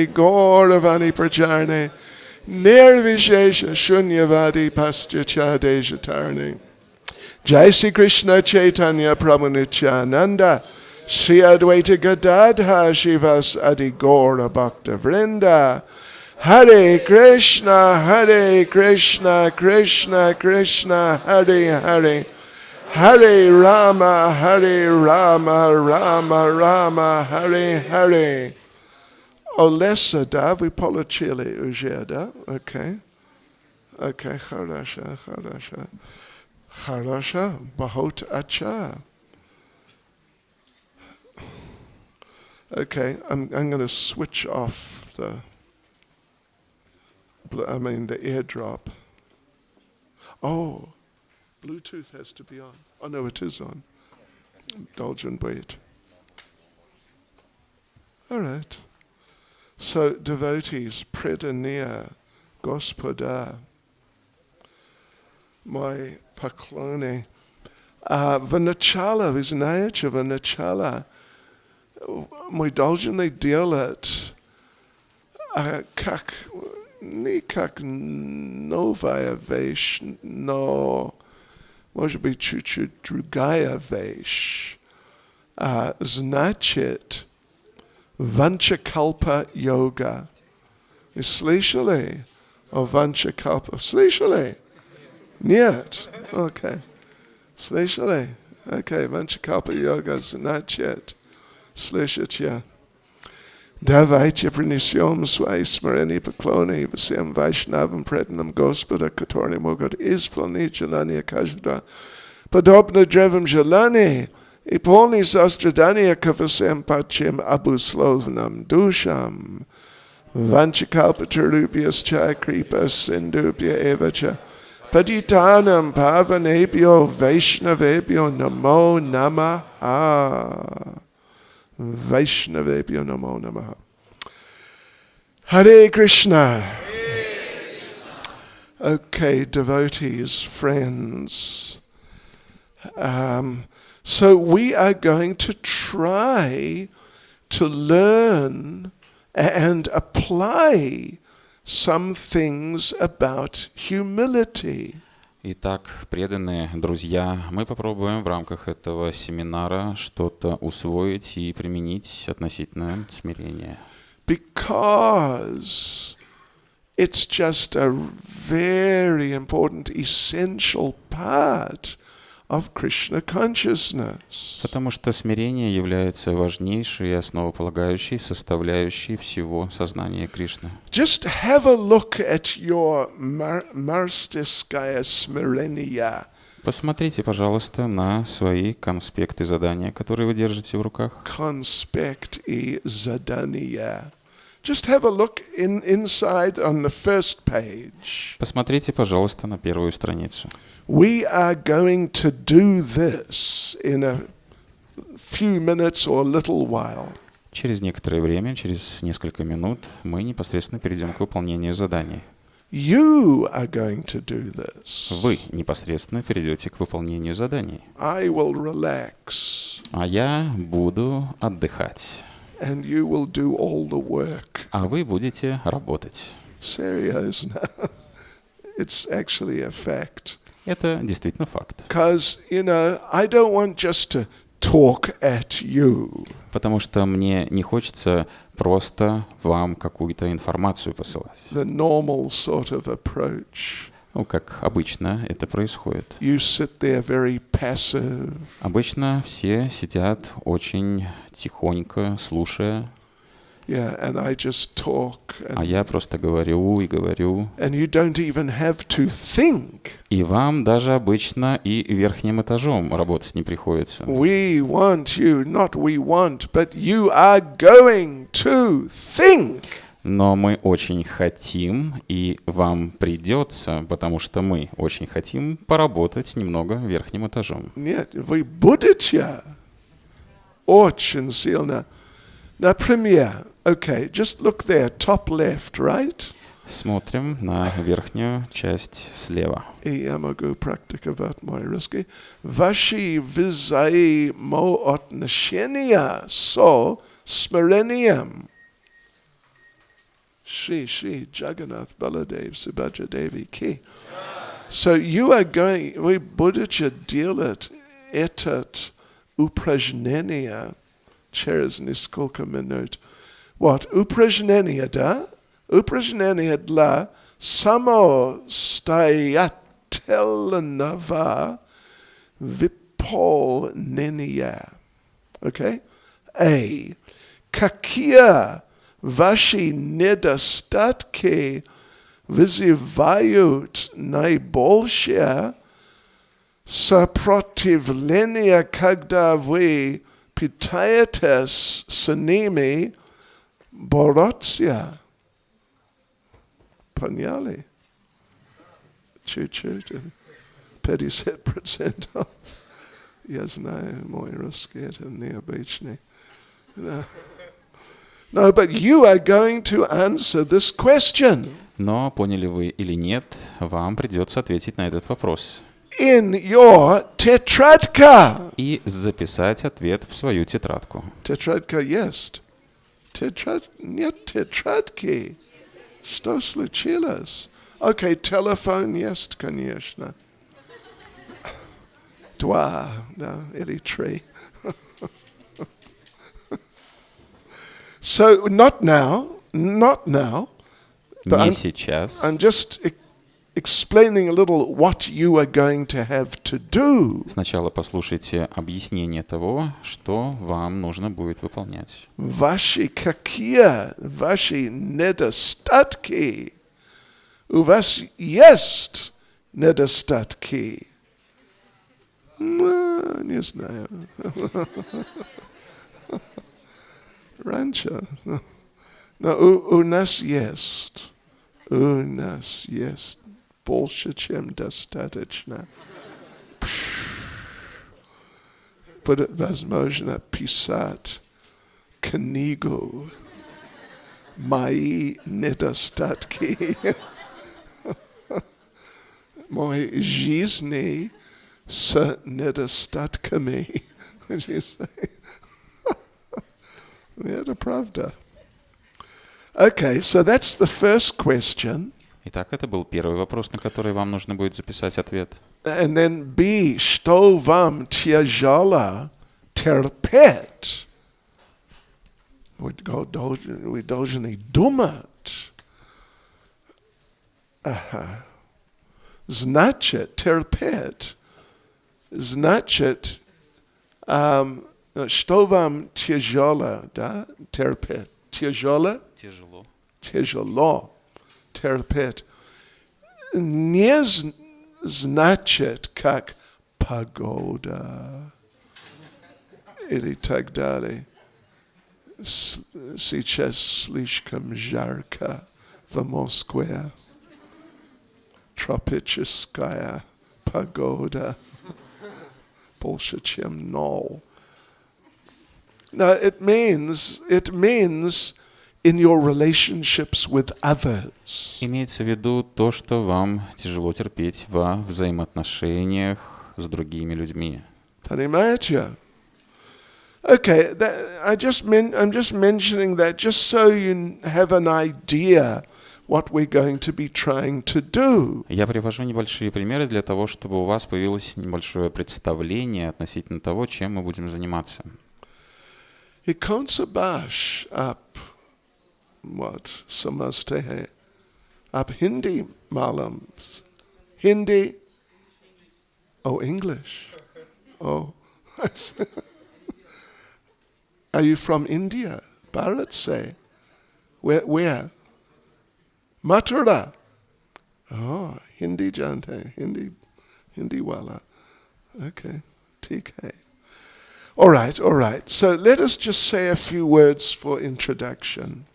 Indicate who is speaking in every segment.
Speaker 1: Gauravani Pracharne Nirvishesha Shunyavadi Pastyacha Dejatarne Jai Sri Krishna Chaitanya Prabhu Nityananda Shri Advaita Gadadha Shivas Adi Gaura Bhakta Vrinda Hare Krishna Krishna Krishna Hare Hare Hare Rama Rama Rama Hare Hare. Olesa da, вы получили уже, да? Окей. Окей, хорошо. Хорошо, बहुत अच्छा. Okay, I'm going to switch off the airdrop. Oh, Bluetooth has to be on. Oh no, it is on. Indulge and wait. All right. So, devotees, predaniya, Gospoda, my paklone, Vanachala, вы знаете, Vanachala, мы должны делать не как новая вещь, но, может быть, чуть-чуть другая вещь. Значит, Vanchakalpa Yoga. Вы слышали о Vanchakalpa? Слышали? Нет? Окей. Слышали? Окей, Vanchakalpa Yoga, значит, слышите. Давайте принесем свои смирения поклоны всем вайшнавам, преданным Господа, которые могут исполнить желания каждого. Подобно древам желаний, и полный сострадания ко всем падшим обусловленным душам. Vanchakalpatarubhyascha kripa sindubhya evacha Patitanam pavanebhyo vaishnavebhyo namo namaha. Vaishnavebhyo namo namaha. Hare Krishna. Okay, devotees, friends. So we are going to try to learn and apply some things about humility.
Speaker 2: Итак, преданные друзья, мы попробуем в рамках этого семинара что-то усвоить и применить относительно смирения.
Speaker 1: Because it's just a very important, essential part of Krishna consciousness.
Speaker 2: Потому что смирение является важнейшей и основополагающей составляющей всего сознания Кришны.
Speaker 1: Just have a look at your Мастерская смирения.
Speaker 2: Посмотрите, пожалуйста, на свои конспекты задания, которые вы держите в руках.
Speaker 1: Конспект и задания. Just have a look inside on the first page.
Speaker 2: Посмотрите, пожалуйста, на первую страницу.
Speaker 1: We are going to do this in a few minutes or a little while.
Speaker 2: Через некоторое время, через несколько минут, мы непосредственно перейдем к выполнению заданий.
Speaker 1: You are going to do this.
Speaker 2: Вы непосредственно перейдете к выполнению заданий.
Speaker 1: I will relax.
Speaker 2: А я буду отдыхать.
Speaker 1: And you will do all the work.
Speaker 2: А вы будете работать.
Speaker 1: Seriously. It's actually a fact.
Speaker 2: Это действительно факт.
Speaker 1: Because, I don't want just to talk at you.
Speaker 2: Потому что мне не хочется просто вам какую-то информацию посылать.
Speaker 1: The normal sort of approach.
Speaker 2: Ну, как обычно это происходит.
Speaker 1: You sit there very passive.
Speaker 2: Обычно все сидят очень тихонько, слушая.
Speaker 1: Yeah, and I just talk.
Speaker 2: А я просто говорю и говорю.
Speaker 1: And you don't even have to think.
Speaker 2: И вам даже обычно и верхним этажом работать не приходится.
Speaker 1: We want you, not we want, but you are going to think.
Speaker 2: Но мы очень хотим, и вам придется, потому что мы очень хотим поработать немного верхним этажом.
Speaker 1: Нет, вы будете очень сильно. Например, okay, just look there, top left, right?
Speaker 2: Смотрим на верхнюю часть слева.
Speaker 1: И я могу практиковать мой русский. Ваши взаимоотношения со смирением. Shri Jagannath Baladev Subhadra Devi Ki. So you are going, вы будете делать этот упражнение через несколько минут. Вот, упражнение, да? Упражнение для самостоятельного выполнения. Okay? A. Какие ваши недостатки вызывают наибольшее сопротивление, когда вы пытаетесь с ними бороться? Поняли? Чуть-чуть. 50%. Я знаю, мой русский это необычный. No, but you are going to answer this question.
Speaker 2: Но поняли вы или нет, вам придется ответить на этот вопрос.
Speaker 1: In your тетрадка.
Speaker 2: И записать ответ в свою тетрадку.
Speaker 1: Тетрадка есть. Нет тетрадки. Что случилось? Окей, телефон есть, конечно. 2, да, или 3. So, not now.
Speaker 2: Не сейчас.
Speaker 1: I'm just explaining a little what you are going to have to do.
Speaker 2: Сначала послушайте объяснение того, что вам нужно будет выполнять.
Speaker 1: Ваши недостатки. У вас есть недостатки. Не знаю. Раньше. Но у нас есть. У нас есть больше, чем достаточно. Будет возможно писать книгу «Мои недостатки». Моей жизни с недостатками. Это правда. Okay, so that's the first question.
Speaker 2: Итак, это был первый вопрос, на который вам нужно будет записать ответ.
Speaker 1: And then B, что вам тяжело терпеть? Вы должны думать. Ага. Значит, терпеть. Значит, что вам тяжело, да, терпеть? Тяжело? Тяжело терпеть. Не значит, как погода или так далее. Сейчас слишком жарко в Москве. Тропическая погода. Больше, чем 0. No, it means in your relationships with others.
Speaker 2: Имеется в виду то, что вам тяжело терпеть во взаимоотношениях с другими людьми.
Speaker 1: Понимаете? Okay, I'm just mentioning that just so you have an idea what we're going to be trying to do.
Speaker 2: Я привожу небольшие примеры для того, чтобы у вас появилось небольшое представление относительно того, чем мы будем заниматься.
Speaker 1: И концебаш об вот самосте об хинди малам. Hindi? Oh, English. Oh. Are you from India? Bharat say. Where? Mathura. Oh, Hindi jante. Hindi wala. Okay. TK. All right. So let us just say a few words for introduction.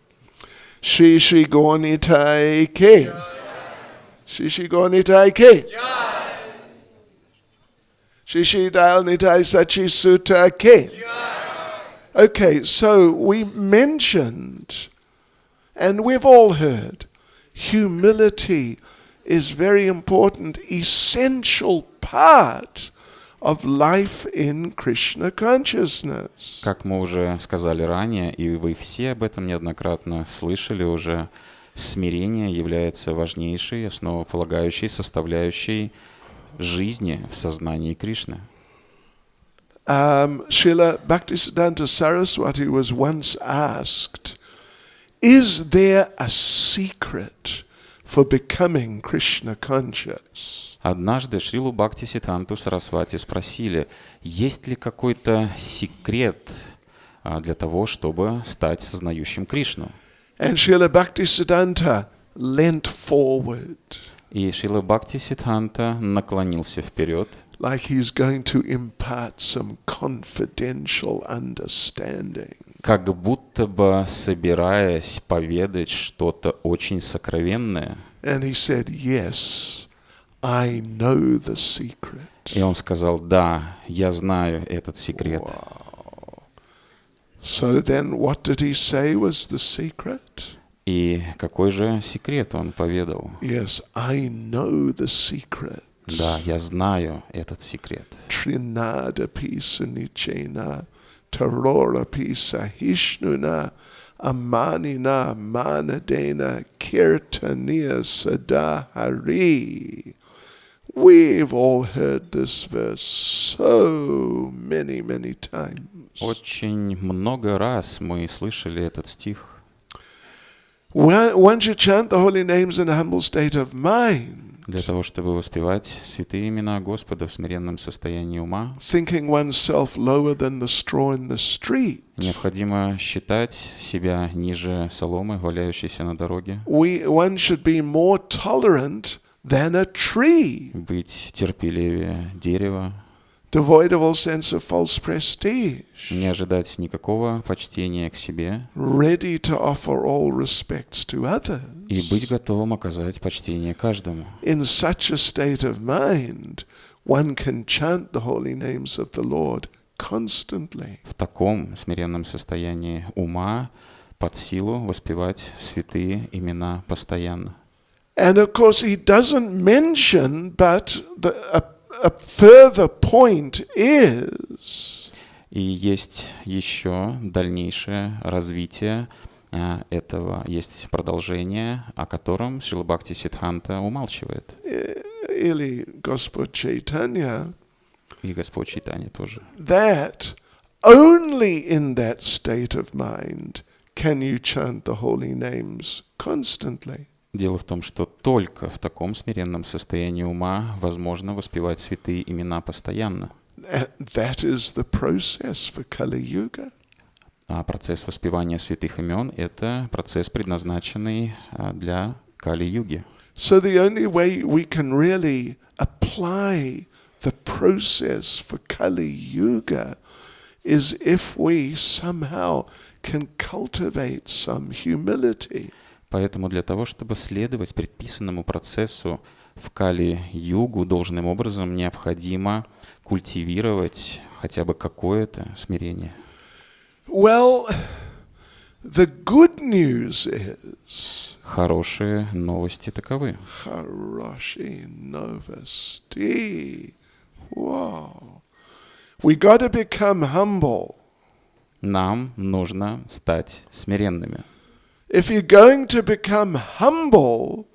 Speaker 1: Shri Shri Gaunitai Ke. Shri Shri Gaunitai Ke. Shri Shri Dayal Nitai Sachi Sutta Ke. Okay, so we mentioned, and we've all heard, humility is very important, essential part of life in Krishna consciousness.
Speaker 2: Как мы уже сказали ранее, и вы все об этом неоднократно слышали уже, смирение является важнейшей, основополагающей составляющей жизни в сознании Кришны.
Speaker 1: Srila Bhaktisiddhanta Saraswati was once asked, is there a secret for becoming Krishna conscious?
Speaker 2: Однажды Шрилу Бхактисиддханту Сарасвати спросили, есть ли какой-то секрет для того, чтобы стать сознающим Кришну.
Speaker 1: And Srila Bhaktisiddhanta leant forward,
Speaker 2: И Шрила Бхактисиддханта наклонился вперед,
Speaker 1: like he's going to impart some confidential understanding.
Speaker 2: как будто бы собираясь поведать что-то очень сокровенное.
Speaker 1: And he said, yes, I know the secret.
Speaker 2: И он сказал, да, я знаю этот секрет.
Speaker 1: Wow. So then what did he say was the secret?
Speaker 2: И какой же секрет он поведал?
Speaker 1: Yes, I know the secret.
Speaker 2: Да, я знаю этот секрет.
Speaker 1: Trinada pisa nichena, tarora pisa hishnuna, amanina manadena, kirtaniya sadahari. We've all heard this verse so many, many times.
Speaker 2: Очень много раз мы слышали этот стих.
Speaker 1: Once you chant the holy names in a humble state of mind,
Speaker 2: Для того, чтобы воспевать святые имена Господа в смиренном состоянии ума,
Speaker 1: thinking oneself lower than the straw in the street,
Speaker 2: необходимо считать себя ниже соломы, валяющейся на дороге,
Speaker 1: one should be more tolerant than a tree,
Speaker 2: быть терпеливее дерева,
Speaker 1: devoid of all sense of false prestige,
Speaker 2: не ожидать никакого почтения к себе
Speaker 1: ready to offer all respects to others.
Speaker 2: и быть готовым оказать почтение каждому.
Speaker 1: In such a state of mind, one can chant the holy names of the Lord constantly.
Speaker 2: В таком смиренном состоянии ума под силу воспевать святые имена постоянно.
Speaker 1: And of course, he doesn't mention, but a further point is,
Speaker 2: И есть еще дальнейшее развитие этого, есть продолжение, о котором Шрила Бхактисиддханта умалчивает.
Speaker 1: или Господь Чайтанья,
Speaker 2: И Господь Чайтанья тоже.
Speaker 1: that only in that state of mind can you chant the holy names constantly.
Speaker 2: Дело в том, что только в таком смиренном состоянии ума возможно воспевать святые имена постоянно.
Speaker 1: That is the process for Kali Yuga.
Speaker 2: А процесс воспевания святых имен — это процесс, предназначенный для Кали-юги.
Speaker 1: So the only way we can really apply the process for Kali Yuga is if we somehow can cultivate some humility.
Speaker 2: Поэтому для того, чтобы следовать предписанному процессу в Кали-югу должным образом, необходимо культивировать хотя бы какое-то смирение.
Speaker 1: Well, the good news is,
Speaker 2: Хорошие новости таковы.
Speaker 1: Хорошие новости. Wow. We got to become humble.
Speaker 2: Нам нужно стать смиренными.
Speaker 1: If you're going to become humble,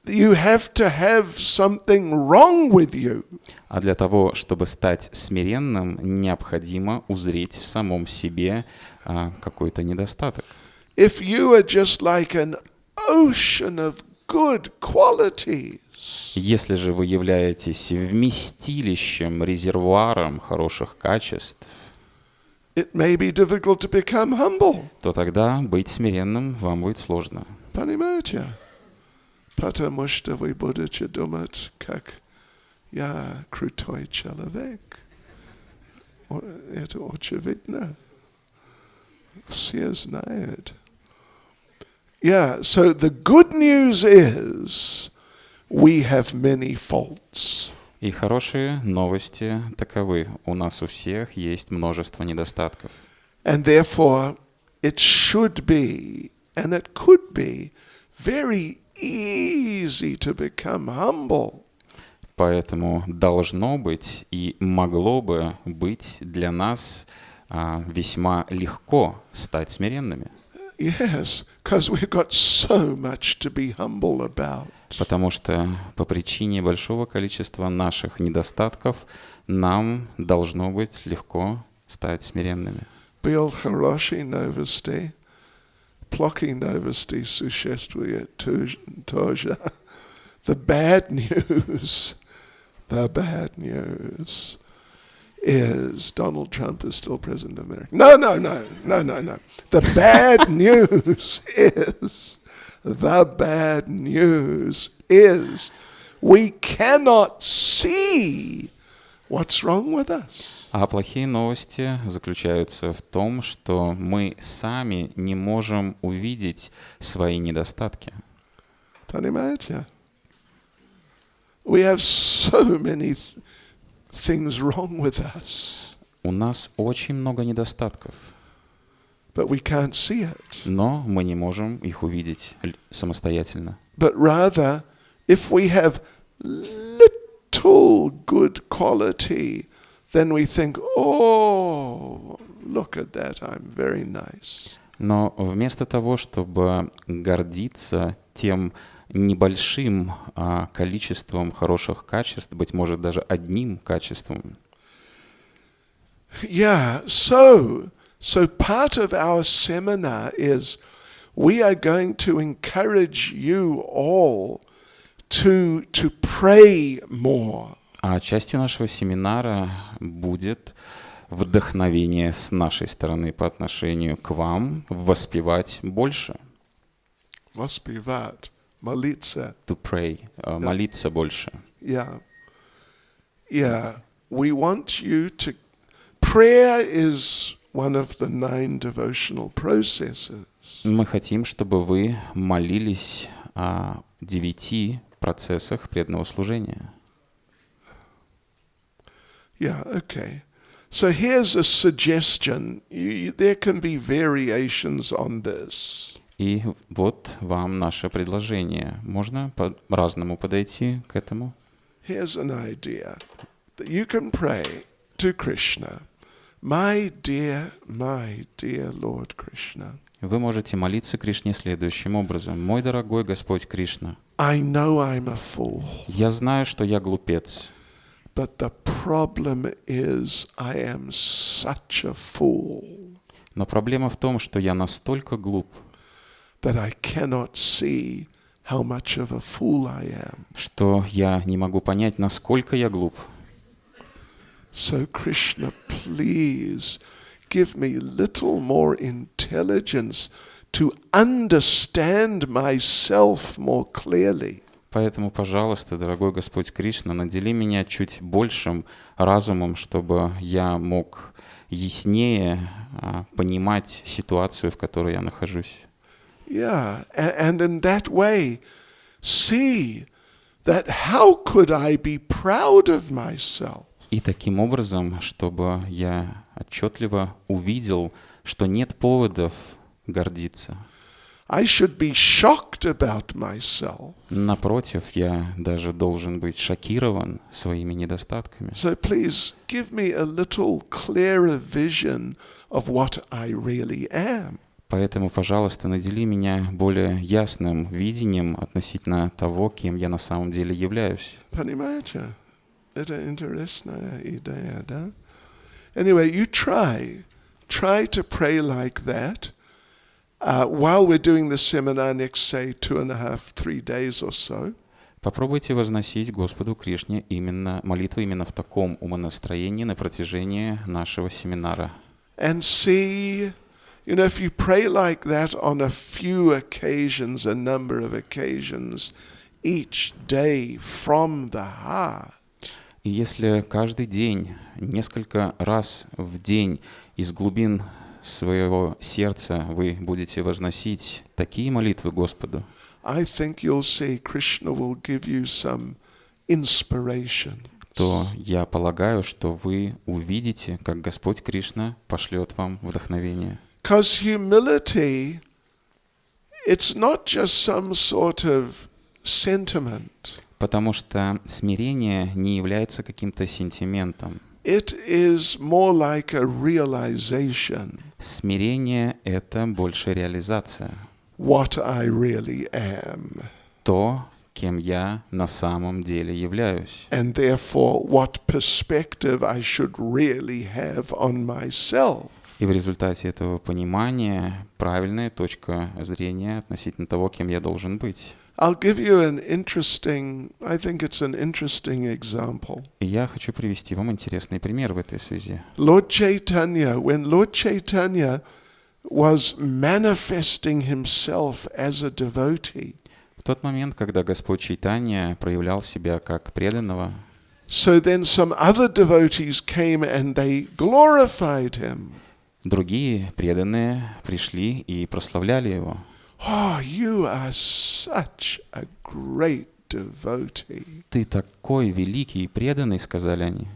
Speaker 1: you have to have something wrong with you.
Speaker 2: А для того, чтобы стать смиренным, необходимо узреть в самом себе какой-то недостаток.
Speaker 1: If you are just like an ocean of good qualities,
Speaker 2: Если же вы являетесь вместилищем, резервуаром хороших качеств,
Speaker 1: it may be difficult to become humble.
Speaker 2: то тогда быть смиренным вам будет сложно.
Speaker 1: Понимаете? Потому что вы будете думать, как я крутой человек. Это очевидно. Все знают. Yeah, so the good news is we have many faults.
Speaker 2: И хорошие новости таковы. У нас у всех есть множество недостатков.
Speaker 1: And therefore it should be, and it could be, very easy to become humble.
Speaker 2: Поэтому должно быть и могло бы быть для нас весьма легко стать смиренными.
Speaker 1: Yes, because we've got so much to be humble about.
Speaker 2: Потому что по причине большого количества наших недостатков нам должно быть легко стать смиренными.
Speaker 1: Byl хороший новости, плохие новости существуют тоже. The bad news is Donald Trump is still president of America. No. The bad news is we cannot see what's wrong with us.
Speaker 2: А плохие новости заключаются в том, что мы сами не можем увидеть свои недостатки.
Speaker 1: Понимаете? We have so many things wrong with us.
Speaker 2: У нас очень много недостатков,
Speaker 1: But we can't see it.
Speaker 2: но мы не можем их увидеть самостоятельно.
Speaker 1: But rather, if we have little good quality, then we think, oh, look at that, I'm very nice.
Speaker 2: Но вместо того, чтобы гордиться тем небольшим количеством хороших качеств, быть может, даже одним качеством.
Speaker 1: Yeah, so part of our seminar is we are going to encourage you all to pray more.
Speaker 2: А частью нашего семинара будет вдохновение с нашей стороны по отношению к вам воспевать больше.
Speaker 1: Воспевать, молиться.
Speaker 2: To pray, молиться больше.
Speaker 1: Yeah. We want you to. Prayer is one of the 9 devotional processes.
Speaker 2: Мы хотим, чтобы вы молились о 9 процессах преданного служения.
Speaker 1: Yeah, okay. So here's a suggestion. There can be variations on this.
Speaker 2: И вот вам наше предложение. Можно по-разному подойти к этому?
Speaker 1: Here's an idea that you can pray to Krishna. My dear Lord Krishna.
Speaker 2: Вы можете молиться Кришне следующим образом. Мой дорогой Господь Кришна,
Speaker 1: I know I'm a fool.
Speaker 2: я знаю, что я глупец.
Speaker 1: But the problem is I am such a fool.
Speaker 2: Но проблема в том, что я настолько глуп,
Speaker 1: that I cannot see how much of a fool I am.
Speaker 2: Что я не могу понять, насколько я глуп.
Speaker 1: So Krishna, please give me little more intelligence to understand myself more clearly.
Speaker 2: Поэтому, пожалуйста, дорогой Господь Кришна, надели меня чуть большим разумом, чтобы я мог яснее понимать ситуацию, в которой я нахожусь.
Speaker 1: Yeah, and in that way, see that how could I be proud of myself?
Speaker 2: И таким образом, чтобы я отчетливо увидел, что нет поводов гордиться.
Speaker 1: I should be shocked about myself.
Speaker 2: Напротив, я даже должен быть шокирован своими недостатками.
Speaker 1: So please give me a little clearer vision of what I really am.
Speaker 2: Поэтому, пожалуйста, надели меня более ясным видением относительно того, кем я на самом деле являюсь.
Speaker 1: Понимаете? Это интересная идея, да? Anyway, you try to pray like that. While we're doing the seminar next, say, 2.5-3 days or so.
Speaker 2: Попробуйте возносить Господу Кришне молитвы именно в таком умонастроении на протяжении нашего семинара.
Speaker 1: And see, if you pray like that on a few occasions, a number of occasions, each day from the heart.
Speaker 2: И если каждый день, несколько раз в день из глубин своего сердца вы будете возносить такие молитвы Господу,
Speaker 1: I think you'll see Krishna will give you some inspiration.
Speaker 2: То я полагаю, что вы увидите, как Господь Кришна пошлет вам вдохновение.
Speaker 1: Because humility, it's not just some sort of sentiment.
Speaker 2: Потому что смирение не является каким-то сентиментом.
Speaker 1: it is more like a realization
Speaker 2: Смирение — это больше реализация.
Speaker 1: what I really am.
Speaker 2: То, кем я на самом деле являюсь.
Speaker 1: And therefore, what perspective I should really have on myself.
Speaker 2: И в результате этого понимания правильная точка зрения относительно того, кем я должен быть.
Speaker 1: I'll give you I think it's an interesting example.
Speaker 2: И я хочу привести вам интересный пример в этой связи.
Speaker 1: Lord Chaitanya, when Lord Chaitanya was manifesting himself as a devotee,
Speaker 2: В тот момент, когда Господь Чайтанья проявлял себя как преданного,
Speaker 1: so then some other devotees came and they glorified him.
Speaker 2: другие преданные пришли и прославляли его.
Speaker 1: Oh, you are such a great devotee.
Speaker 2: «Ты такой великий и преданный», — сказали они.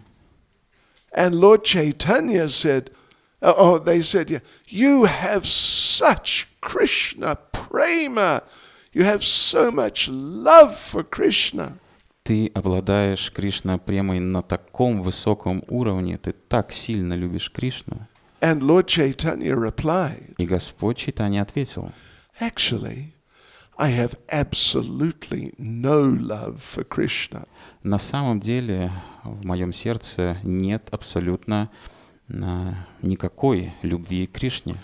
Speaker 1: And Lord Chaitanya said, they said, yeah, you have such Krishna prema. You have so much love for Krishna.
Speaker 2: Ты обладаешь Кришна-премой на таком высоком уровне, ты так сильно любишь Кришну.
Speaker 1: And Lord Chaitanya replied,
Speaker 2: И Господь Чайтанья ответил:
Speaker 1: actually, I have absolutely no love for Krishna.
Speaker 2: на самом деле в моем сердце нет абсолютно никакой любви к Кришне.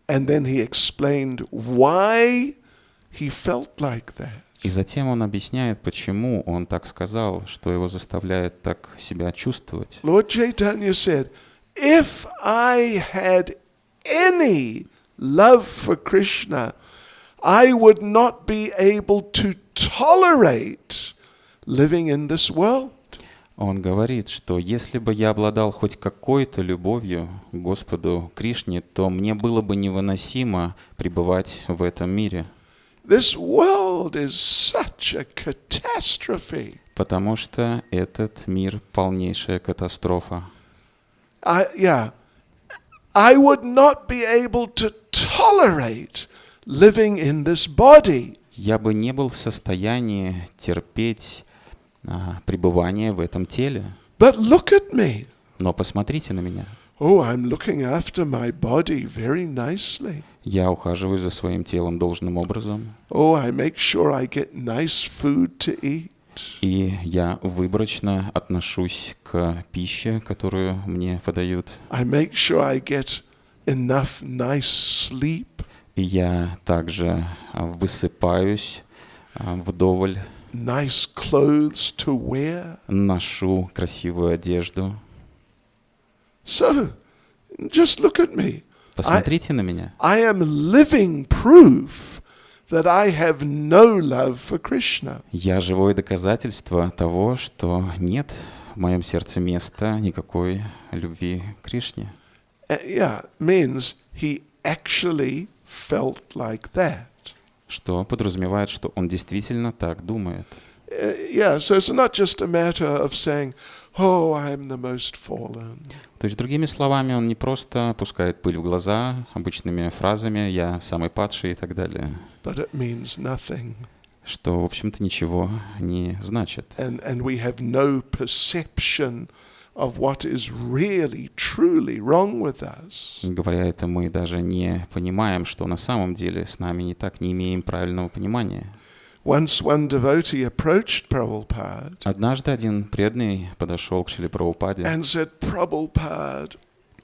Speaker 1: And then he explained why he felt like that.
Speaker 2: И затем он объясняет, почему он так сказал, что его заставляет так себя чувствовать.
Speaker 1: Lord Chaitanya said, if I had any love for Krishna, I would not be able to tolerate living in this world.
Speaker 2: Он говорит, что если бы я обладал хоть какой-то любовью к Господу Кришне, то мне было бы невыносимо пребывать в этом мире.
Speaker 1: This world is such a catastrophe.
Speaker 2: Потому что этот мир — полнейшая катастрофа.
Speaker 1: I would not be able to tolerate living in this body.
Speaker 2: Я бы не был в состоянии терпеть пребывание в этом теле.
Speaker 1: But look at me.
Speaker 2: Но посмотрите на меня.
Speaker 1: Oh, I'm looking after my body very nicely.
Speaker 2: Я ухаживаю за своим телом должным образом.
Speaker 1: Oh, I make sure I get nice food to eat.
Speaker 2: И я выборочно отношусь к пище, которую мне подают.
Speaker 1: I make sure I get enough nice sleep.
Speaker 2: И я также высыпаюсь вдоволь.
Speaker 1: Nice clothes to wear.
Speaker 2: Ношу красивую одежду.
Speaker 1: So, just look at me.
Speaker 2: Посмотрите на меня.
Speaker 1: I am living proof that I have no love for Krishna.
Speaker 2: Я живое доказательство того, что нет в моем сердце места никакой любви к Кришне.
Speaker 1: Means he actually felt like that.
Speaker 2: Что подразумевает, что он действительно так думает.
Speaker 1: So it's not just a matter of saying, oh, I'm the most fallen.
Speaker 2: То есть, другими словами, он не просто пускает пыль в глаза обычными фразами «я самый падший» и так далее.
Speaker 1: But it means nothing.
Speaker 2: Что, в общем-то, ничего не значит.
Speaker 1: And we have no perception of what is really, truly wrong with us.
Speaker 2: Говоря это, мы даже не понимаем, что на самом деле с нами не так, не имеем правильного понимания.
Speaker 1: Once one devotee approached Prabhupada
Speaker 2: Однажды один преданный подошел к Шриле Прабхупаде
Speaker 1: and said, Prabhupada,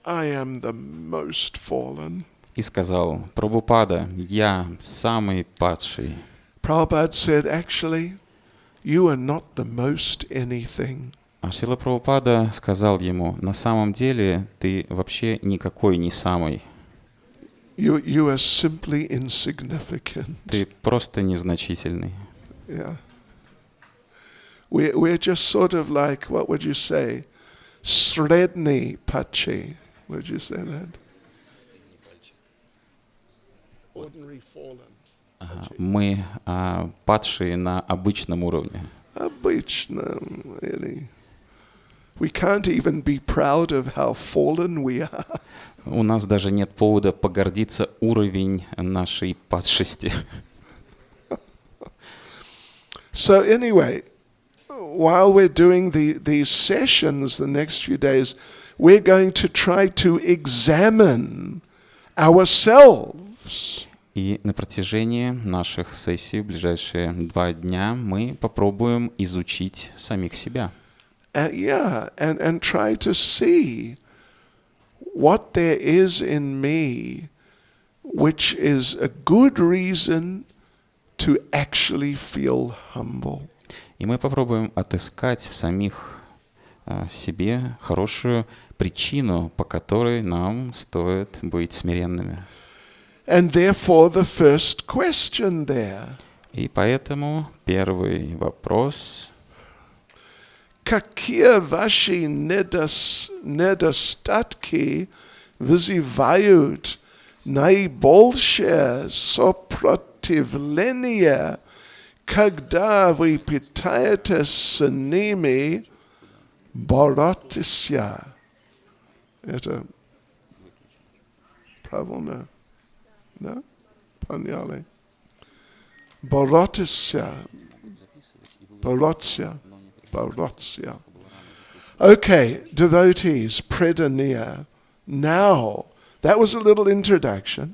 Speaker 1: I am the most fallen.
Speaker 2: и сказал: «Прабхупада, я самый падший».
Speaker 1: Prabhupada said, actually, you are not the most anything.
Speaker 2: А Шрила Прабхупада сказал ему: «На самом деле ты вообще никакой не самый.
Speaker 1: You are simply insignificant.
Speaker 2: Ты просто незначительный».
Speaker 1: Yeah. We're just sort of like, what would you say? Sredni pachi. Would you say that? Ordinary fallen.
Speaker 2: Мы падшие на обычном уровне.
Speaker 1: Обычно, really. We can't even be proud of how fallen we are.
Speaker 2: У нас даже нет повода погордиться уровень нашей падшести.
Speaker 1: So anyway, while we're doing these sessions the next few days, we're going to try to examine ourselves.
Speaker 2: И на протяжении наших сессий в ближайшие 2 дня мы попробуем изучить самих себя.
Speaker 1: And try to see what there is in me which is a good reason to actually feel humble.
Speaker 2: И мы попробуем отыскать в самих себе хорошую причину, по которой нам стоит быть смиренными.
Speaker 1: And therefore the first question there.
Speaker 2: И поэтому первый вопрос.
Speaker 1: Какие ваши недостатки вызывают наибольшее сопротивление, когда вы пытаетесь с ними бороться? Это правильно? Да? Поняли? Бороться. Okay, devotees, predania. Now, that was a little introduction.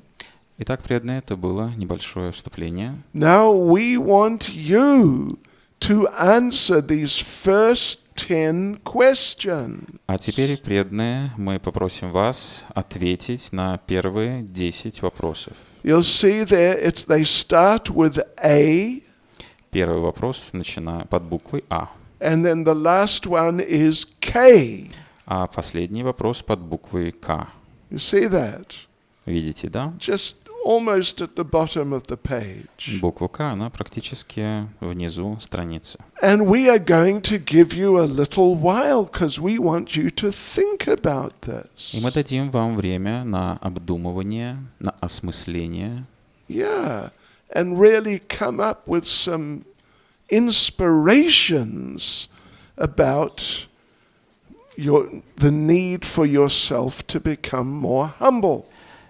Speaker 2: Итак, преданные, это было небольшое вступление.
Speaker 1: Now we want you to answer these first 10 questions.
Speaker 2: А теперь, преданные, мы попросим вас ответить на первые 10 вопросов.
Speaker 1: You'll see there, they start with A.
Speaker 2: Первый вопрос начиная под буквой А.
Speaker 1: And then the last one is K.
Speaker 2: А последний вопрос под буквой К.
Speaker 1: You see that?
Speaker 2: Видите, да?
Speaker 1: Just almost at the bottom of the page.
Speaker 2: Буква К, она практически внизу страницы.
Speaker 1: And we are going to give you a little while because we want you to think about this.
Speaker 2: И мы дадим вам время на обдумывание, на осмысление.
Speaker 1: Yeah, and really come up with some inspirations about the need for yourself to become more humble.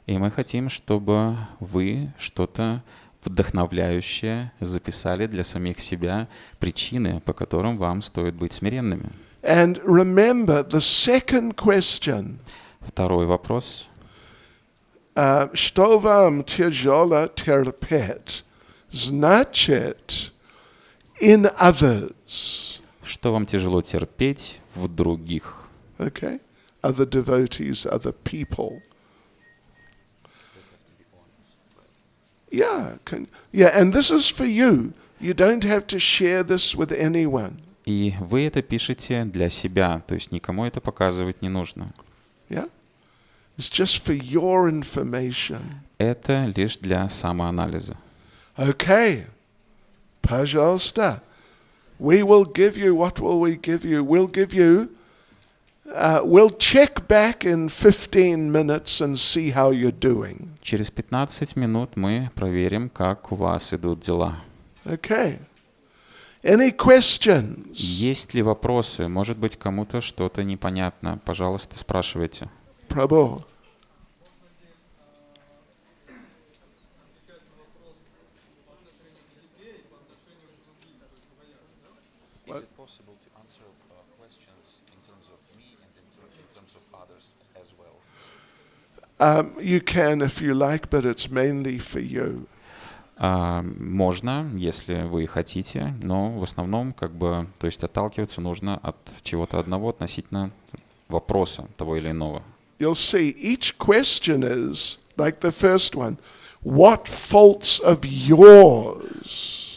Speaker 2: И мы хотим, чтобы вы что-то вдохновляющее записали для самих себя, причины, по которым вам стоит быть смиренными.
Speaker 1: And remember the second question.
Speaker 2: Второй вопрос.
Speaker 1: Что вам тяжело терпеть? Значит, in others.
Speaker 2: Что вам тяжело терпеть в других?
Speaker 1: Okay? Other devotees, other people. Yeah, and this is for you. You don't have to share this with anyone.
Speaker 2: И вы это пишете для себя, то есть никому это показывать не нужно.
Speaker 1: Yeah? It's just for your information.
Speaker 2: Это лишь для самоанализа.
Speaker 1: Okay. Пожалуйста. We will give you, what will we give you? We'll give you, we'll check back in 15 minutes and see how you're doing.
Speaker 2: Через 15 минут мы проверим, как у вас идут дела.
Speaker 1: Okay. Any questions?
Speaker 2: Есть ли вопросы? Может быть, кому-то что-то непонятно. Пожалуйста, спрашивайте.
Speaker 1: Прабhu.
Speaker 2: Is it possible to answer questions in terms of me and in terms of others as well?
Speaker 1: You can if you like, but it's mainly for you.
Speaker 2: Можно, если вы хотите, но в основном, то есть отталкиваться нужно от чего-то одного относительно вопроса того или иного.
Speaker 1: You'll see each question is, like the first one, what faults of yours?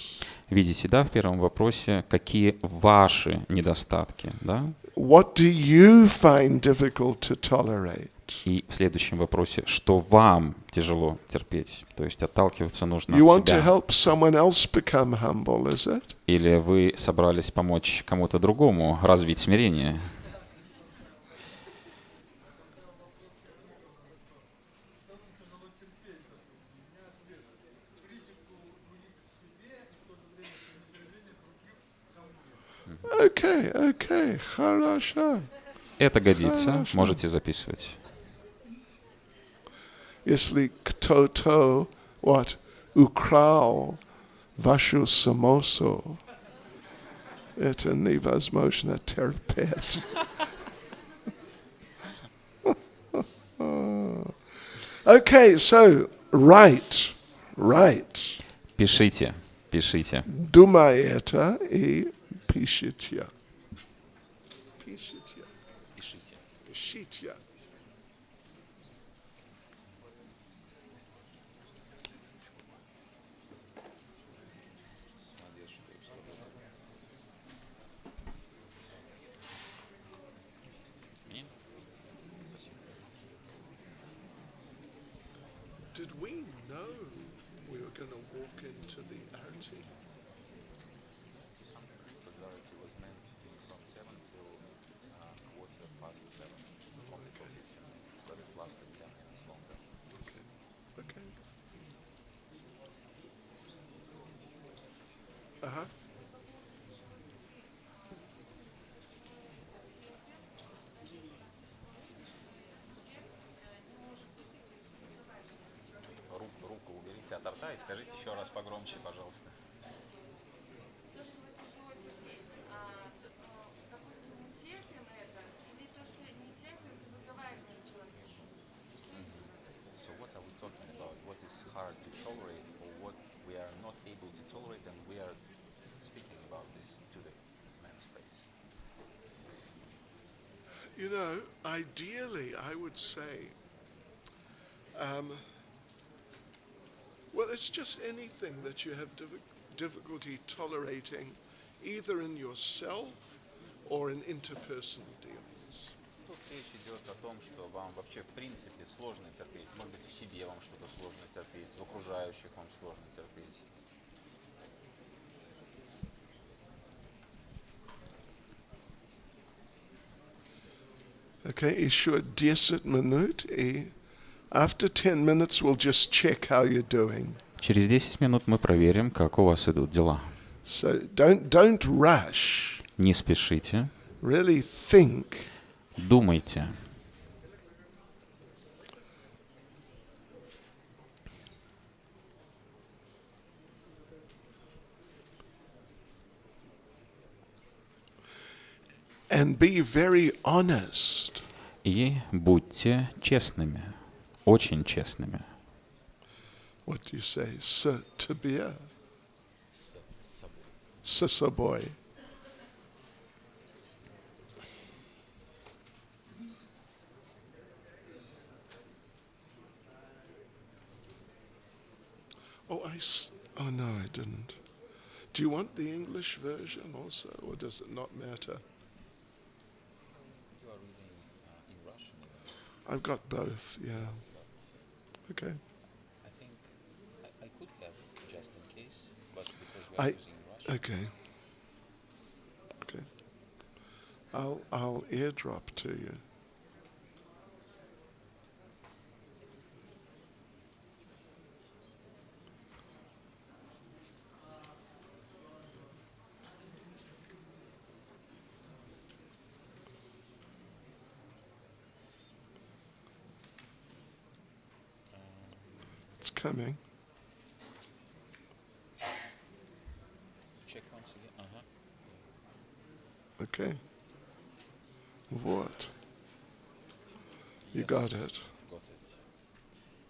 Speaker 2: Видите, да, в первом вопросе, какие ваши недостатки, да?
Speaker 1: What do you find difficult to tolerate?
Speaker 2: И в следующем вопросе, что вам тяжело терпеть? То есть отталкиваться нужно
Speaker 1: You
Speaker 2: от
Speaker 1: want to
Speaker 2: себя.
Speaker 1: help someone else become humble, is it?
Speaker 2: Или вы собрались помочь кому-то другому развить смирение?
Speaker 1: Okay, хорошо.
Speaker 2: Это годится,
Speaker 1: Хорошо.
Speaker 2: можете записывать.
Speaker 1: Если кто-то украл вашу самосу, Это невозможно терпеть. Okay, so write.
Speaker 2: Пишите, пишите.
Speaker 1: Думай это и пишите. Пишите. Did we know we were going to walk into the arti? Okay. Uh-huh.
Speaker 2: Руку уберите от рта и скажите еще раз погромче, пожалуйста.
Speaker 3: То, что мы тяжело терпеть, допустим, мы терпим это, или то, что не терпим и выговариваем человеку. Что именно?
Speaker 2: So what are we talking about? What is hard to tolerate, or what we are not able to tolerate, and we are speaking about this to the man's face?
Speaker 1: You know, ideally, I would say, well, it's just anything that you have difficulty tolerating, either in yourself or in interpersonal dealings.
Speaker 2: Тут речь идет о том, что вам вообще в принципе сложно терпеть. Может быть, в себе вам что-то сложно терпеть, в окружающих вам сложно терпеть.
Speaker 1: Okay, еще 10 минут, и after 10 minutes we'll just check how you're doing.
Speaker 2: Через 10 минут мы проверим, как у вас идут дела.
Speaker 1: So don't rush.
Speaker 2: Не спешите,
Speaker 1: Really think.
Speaker 2: думайте.
Speaker 1: And be very honest.
Speaker 2: И будьте честными, очень честными.
Speaker 1: What do you say? Тебе? С собой. Oh no, I didn't. Do you want the English version also, or does it not matter?
Speaker 2: You are reading in Russian.
Speaker 1: I've got both, yeah. Okay.
Speaker 2: I think I could have just in case, but because we are using Russian.
Speaker 1: Okay. I'll airdrop to you. It's coming.
Speaker 2: Check once again.
Speaker 1: Okay. What? You
Speaker 2: Yes,
Speaker 1: got it.
Speaker 2: Got it.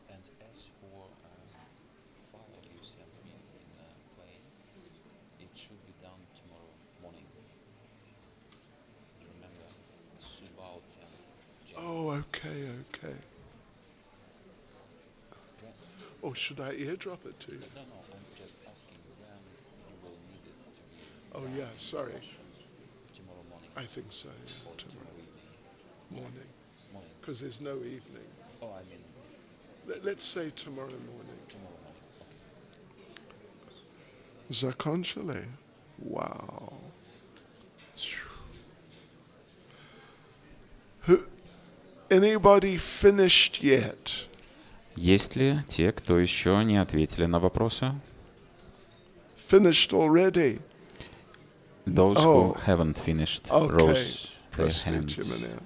Speaker 2: And as for file you sent me in play, it should be done tomorrow morning. Remember, Subal 10th January.
Speaker 1: Oh, okay. Oh, should I airdrop it to you?
Speaker 2: No, I'm just asking when you will need it to be
Speaker 1: Oh,
Speaker 2: done.
Speaker 1: yeah, sorry.
Speaker 2: Tomorrow morning
Speaker 1: I think so, yeah,
Speaker 2: or
Speaker 1: tomorrow
Speaker 2: evening.
Speaker 1: morning.
Speaker 2: Morning.
Speaker 1: Because there's no evening.
Speaker 2: Oh, I mean
Speaker 1: Let's say tomorrow morning.
Speaker 2: tomorrow morning. Okay.
Speaker 1: Закончили? Wow. Anybody finished yet?
Speaker 2: Есть ли те, кто еще не ответили на вопросы?
Speaker 1: Finished already?
Speaker 2: Those who haven't finished rose their
Speaker 1: Простите
Speaker 2: hands.
Speaker 1: меня.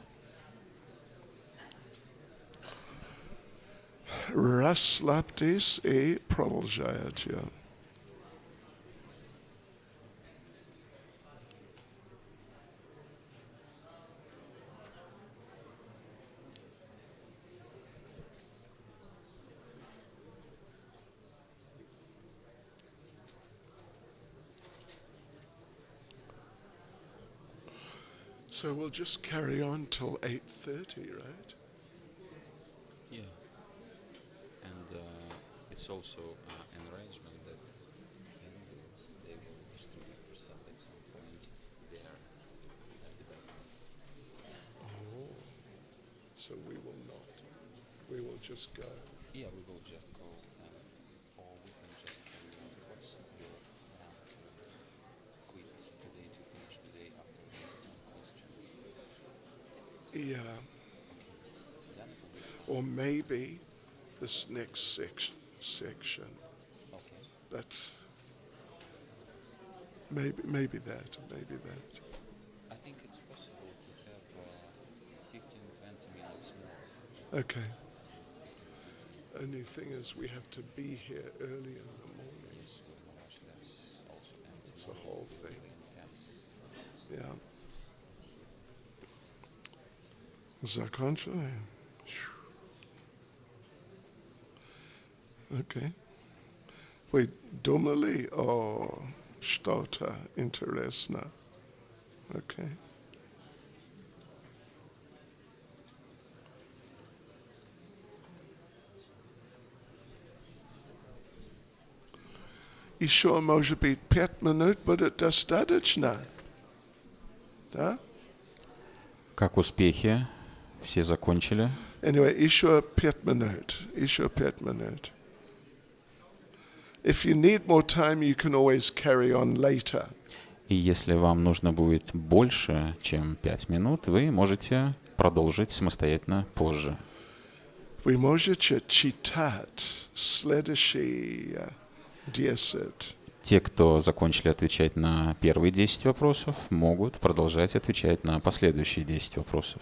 Speaker 1: Расслабьтесь и продолжайте. So we'll just carry on till 8:30, right?
Speaker 2: Yeah. And it's also an arrangement that they will distribute yourself at some point there.
Speaker 1: Oh. So we will not. We will just go.
Speaker 2: Yeah, we will just go, or we can just carry on. What's your quit today to finish today after this 10 questions?
Speaker 1: Yeah.
Speaker 2: Then
Speaker 1: Or maybe this next section.
Speaker 2: okay.
Speaker 1: That's maybe that.
Speaker 2: I think it's possible to have 15-20 minutes more.
Speaker 1: Okay. Only thing is we have to be here early in the morning.
Speaker 2: Yes, very much. That's also empty.
Speaker 1: It's a whole thing.
Speaker 2: Intense.
Speaker 1: Yeah. Закончили? Okay. Вы думали о что-то интересное? Okay. Еще, может быть, 5 минут будет достаточно? Да?
Speaker 2: Как успехи? Все закончили?
Speaker 1: Anyway, еще 5 минут. If you need more time, you can always carry on later.
Speaker 2: И если вам нужно будет больше, чем 5 минут, вы можете продолжить самостоятельно позже.
Speaker 1: Вы можете читать следующие 10.
Speaker 2: Те, кто закончили отвечать на первые 10 вопросов, могут продолжать отвечать на последующие 10 вопросов.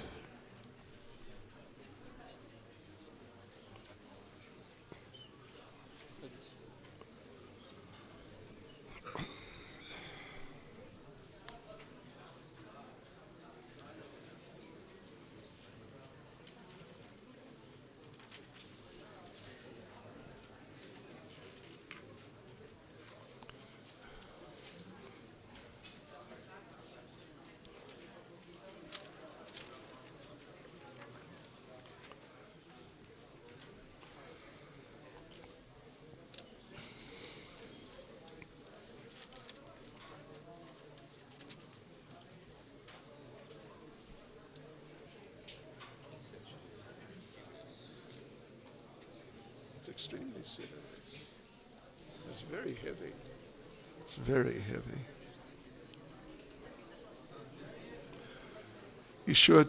Speaker 1: It's extremely serious. It's very heavy. It's very heavy. Еще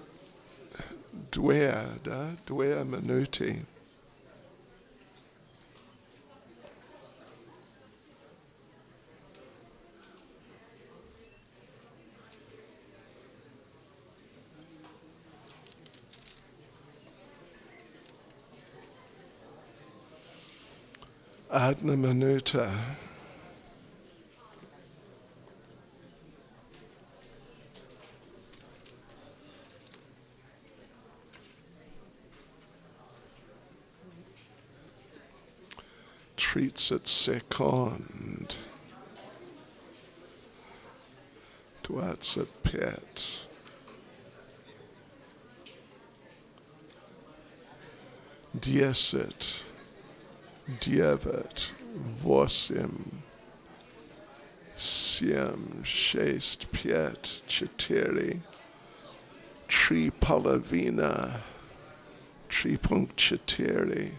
Speaker 1: 2 минуты. Одна минута. Тридцать секунд. 25. 10. 9, 8, 7, 6, 5, 4, 3 половина, 3.4.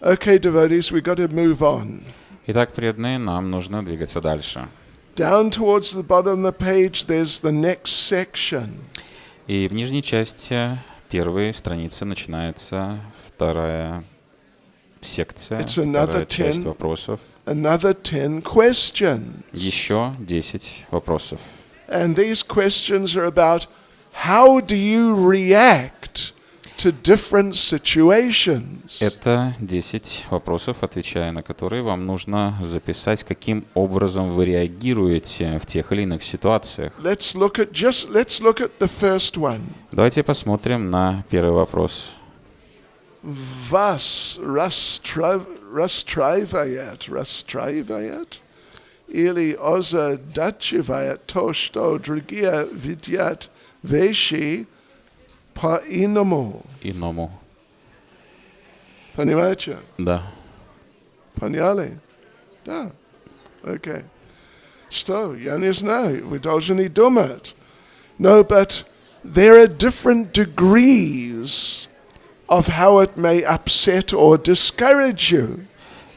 Speaker 1: Okay, devotees, we've got to move on.
Speaker 2: Итак, преданные, нам нужно двигаться дальше.
Speaker 1: Down towards the bottom of the page, there's the next section.
Speaker 2: И в нижней части первой страницы начинается вторая секция, вторая часть вопросов.
Speaker 1: Another 10 questions.
Speaker 2: Еще 10 вопросов.
Speaker 1: And these questions are about how do you react to different situations.
Speaker 2: Это 10 вопросов, отвечая на которые вам нужно записать, каким образом вы реагируете в тех или иных ситуациях.
Speaker 1: Let's look at the first one.
Speaker 2: Давайте посмотрим на первый вопрос.
Speaker 1: Вас расстраивает? или озадачивает то, что другие видят вещи по-иному.
Speaker 2: Иному.
Speaker 1: Понимаете?
Speaker 2: Да.
Speaker 1: Поняли? Да. Окей. Что? Я не знаю. Вы должны думать. No, but there are different degrees of how it may upset or discourage you.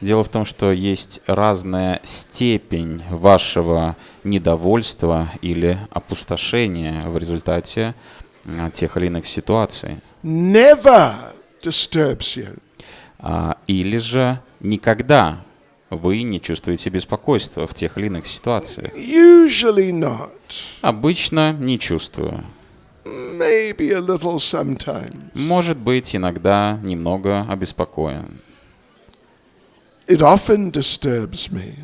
Speaker 2: Дело в том, что есть разная степень вашего недовольства или опустошения в результате тех или иных ситуаций.
Speaker 1: Never disturbs you.
Speaker 2: Или же никогда вы не чувствуете беспокойства в тех или иных ситуациях.
Speaker 1: Usually not.
Speaker 2: Обычно не чувствую.
Speaker 1: Maybe a little sometimes.
Speaker 2: Может быть, иногда немного обеспокоен.
Speaker 1: It often disturbs me.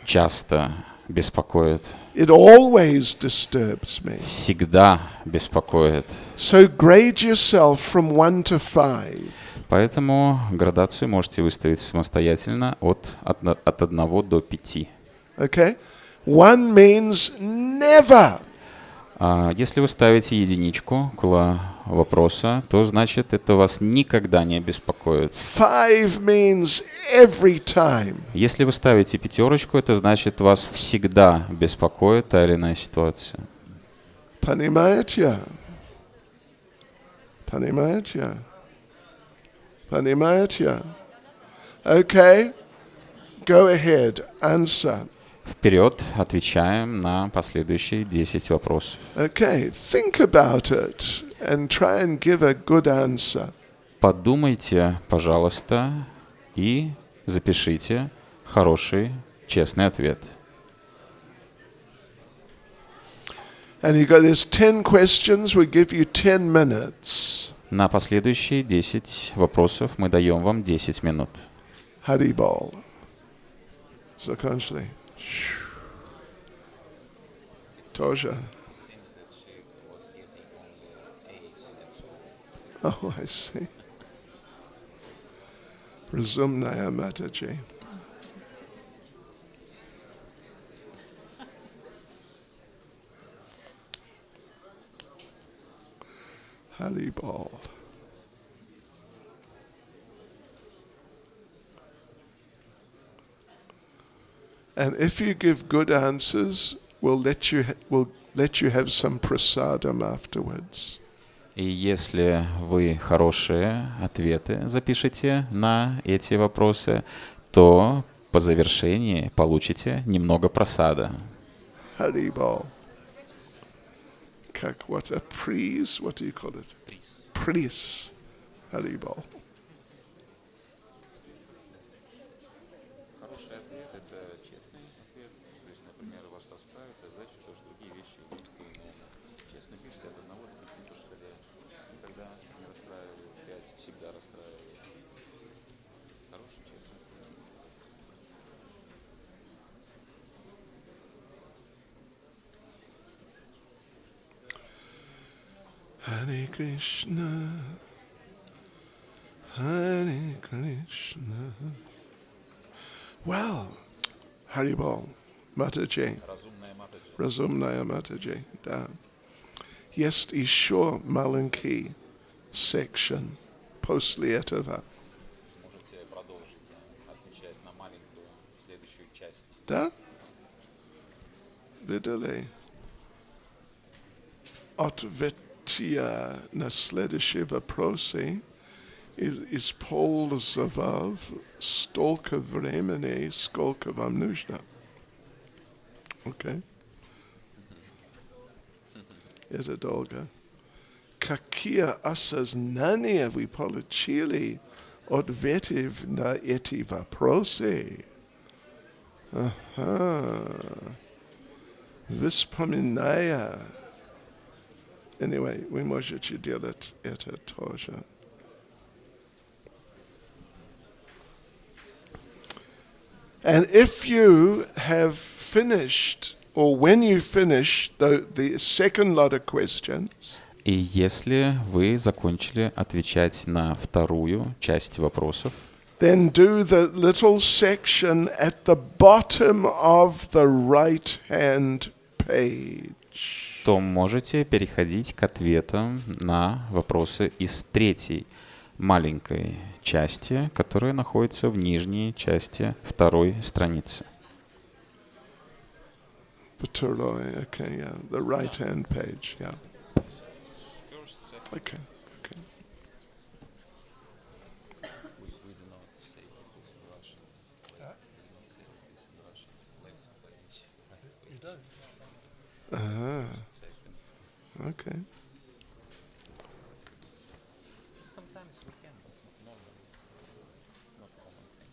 Speaker 2: Часто беспокоит.
Speaker 1: It always disturbs me.
Speaker 2: Всегда беспокоит.
Speaker 1: So grade yourself from 1 to 5.
Speaker 2: Поэтому градацию можете выставить самостоятельно от 1 до 5.
Speaker 1: Okay? 1 means never.
Speaker 2: Если вы ставите единичку около вопроса, то значит это вас никогда не беспокоит.
Speaker 1: 5 means every time.
Speaker 2: Если вы ставите пятерочку, это значит вас всегда беспокоит та или иная ситуация.
Speaker 1: Понимаете? Понимаете? Понимаете? Okay. Go ahead. Answer.
Speaker 2: Вперед, отвечаем на последующие 10 вопросов.
Speaker 1: Okay. Think about it and try and give a good answer.
Speaker 2: Подумайте, пожалуйста, и запишите хороший, честный ответ.
Speaker 1: And you got this 10 questions. We give you 10 minutes.
Speaker 2: На последующие 10 вопросов мы даем вам 10 минут.
Speaker 1: Haribol. Закончили. Тоже. Oh, I see. Разумная Матаджи. Haribol. And if you give good answers, we'll let you have some prasadam afterwards.
Speaker 2: И если вы хорошие ответы запишете на эти вопросы, то по завершении получите немного просада.
Speaker 1: Haribol. Как what a prize? What do you call it? Prize. Haribol.
Speaker 2: Хороший ответ – это честный ответ. То есть, например, вас расстраивает, а значит, что другие вещи идут по-иному. Честно пишите от 1 до 5 по шкале. Никогда не расстраивает, 5 всегда расстраивает. Хороший, честный ответ.
Speaker 1: Hare Krishna. Hare Krishna. Well, Haribol, Mataji. Разумная Матаджи, да. Есть еще маленький section после этого.
Speaker 2: Можете продолжить отвечать на маленькую следующую часть.
Speaker 1: Да? Видели? Ответьте на следующие вопросы. Использовав столько времени, сколько вам нужно. Окей? Это долго. Какие осознания вы получили, ответив на эти вопросы? Вспоминая. Anyway, вы можете делать это тоже. And if you have finished, or when you finish the second lot of questions,
Speaker 2: И если вы закончили отвечать на вторую часть вопросов,
Speaker 1: then do the little section at the bottom of the right-hand page.
Speaker 2: То можете переходить к ответам на вопросы из третьей маленькой части, которая находится в нижней части второй страницы.
Speaker 1: Vaturoy, okay, yeah, the right-hand page, yeah. Okay, okay. Okay.
Speaker 2: Sometimes we can, but normally not common thing.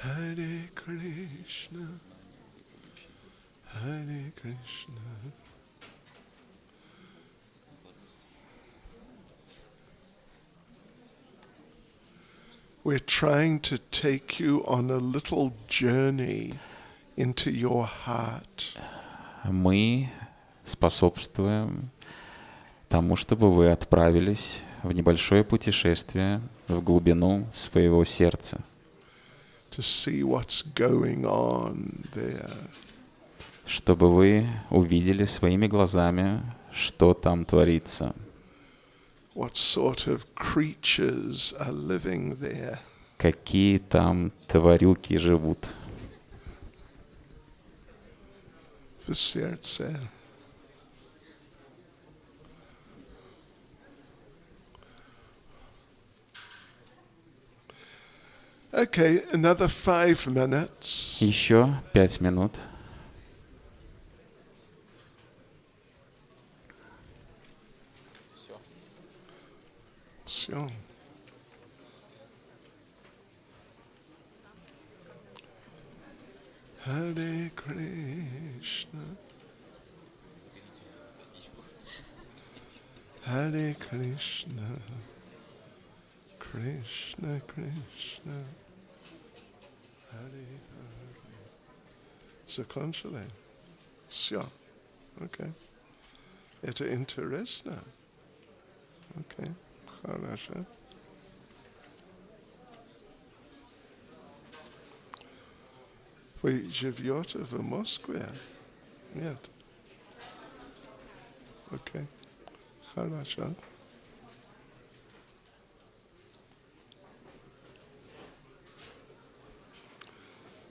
Speaker 1: Hare Krishna, Hare Krishna. We're trying to take you on a little journey into your heart.
Speaker 2: Мы способствуем тому, чтобы вы отправились в небольшое путешествие в глубину своего сердца,
Speaker 1: To see what's going on there.
Speaker 2: чтобы вы увидели своими глазами, что там творится,
Speaker 1: What sort of creatures are living there?
Speaker 2: какие там тварюки живут.
Speaker 1: В сердце. Okay, another 5 minutes.
Speaker 2: Еще 5 минут.
Speaker 1: Sure. Hare Krishna. Hare Krishna. Krishna Krishna. Hare Hare. Закончили? Все. Okay. Это интересно. Okay. Хорошо. Вы живете в Москве? Нет. Окей. Хорошо.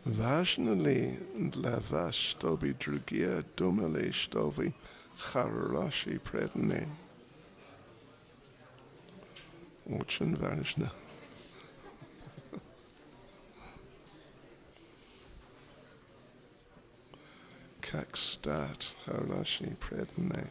Speaker 1: Важно ли для вас, чтобы другие думали, что вы хороший преданный? Очень важно. Как стать хороший преданный?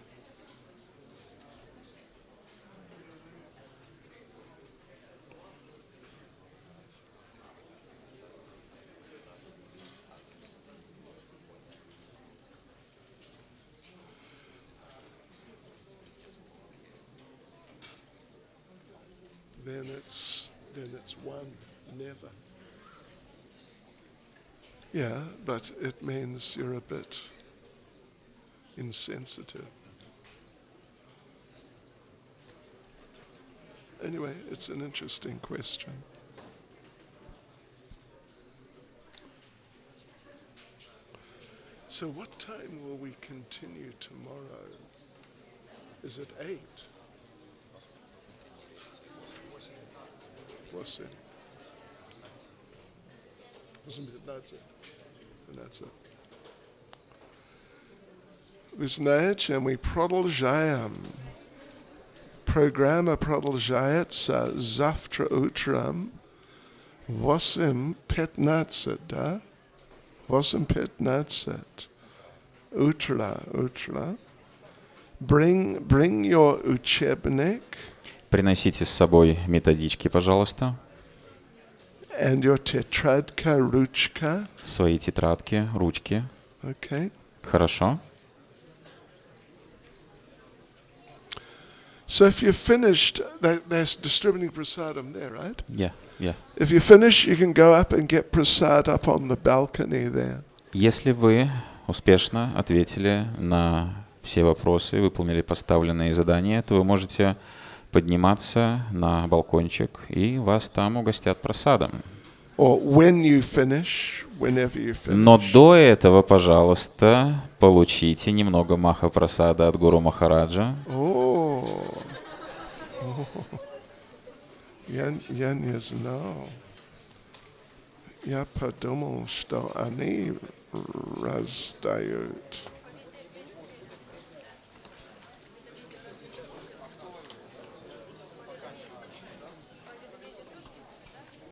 Speaker 1: Then it's one, never. Yeah, but it means you're a bit insensitive. Anyway, it's an interesting question. So what time will we continue tomorrow? Is it 8? 8. 15. Вы знаете, мы продолжаем. Программа продолжается завтра утром 8:15, да? 8:15. Утро. Bring your учебник.
Speaker 2: Приносите с собой методички, пожалуйста.
Speaker 1: And your тетрадка, ручка.
Speaker 2: Свои тетрадки, ручки.
Speaker 1: Okay.
Speaker 2: Хорошо.
Speaker 1: So if you're finished, they're distributing prasadam there, right?
Speaker 2: Yeah.
Speaker 1: If you're finished, you can go up and get prasad up on the balcony there.
Speaker 2: Если вы успешно ответили на все вопросы, выполнили поставленные задания, то вы можете подниматься на балкончик, и вас там угостят прасадом.
Speaker 1: Or when you finish, whenever you
Speaker 2: Но
Speaker 1: finish,
Speaker 2: до этого, пожалуйста, получите немного маха-прасада от Гуру Махараджа.
Speaker 1: Я не знал. Я подумал, что они раздают.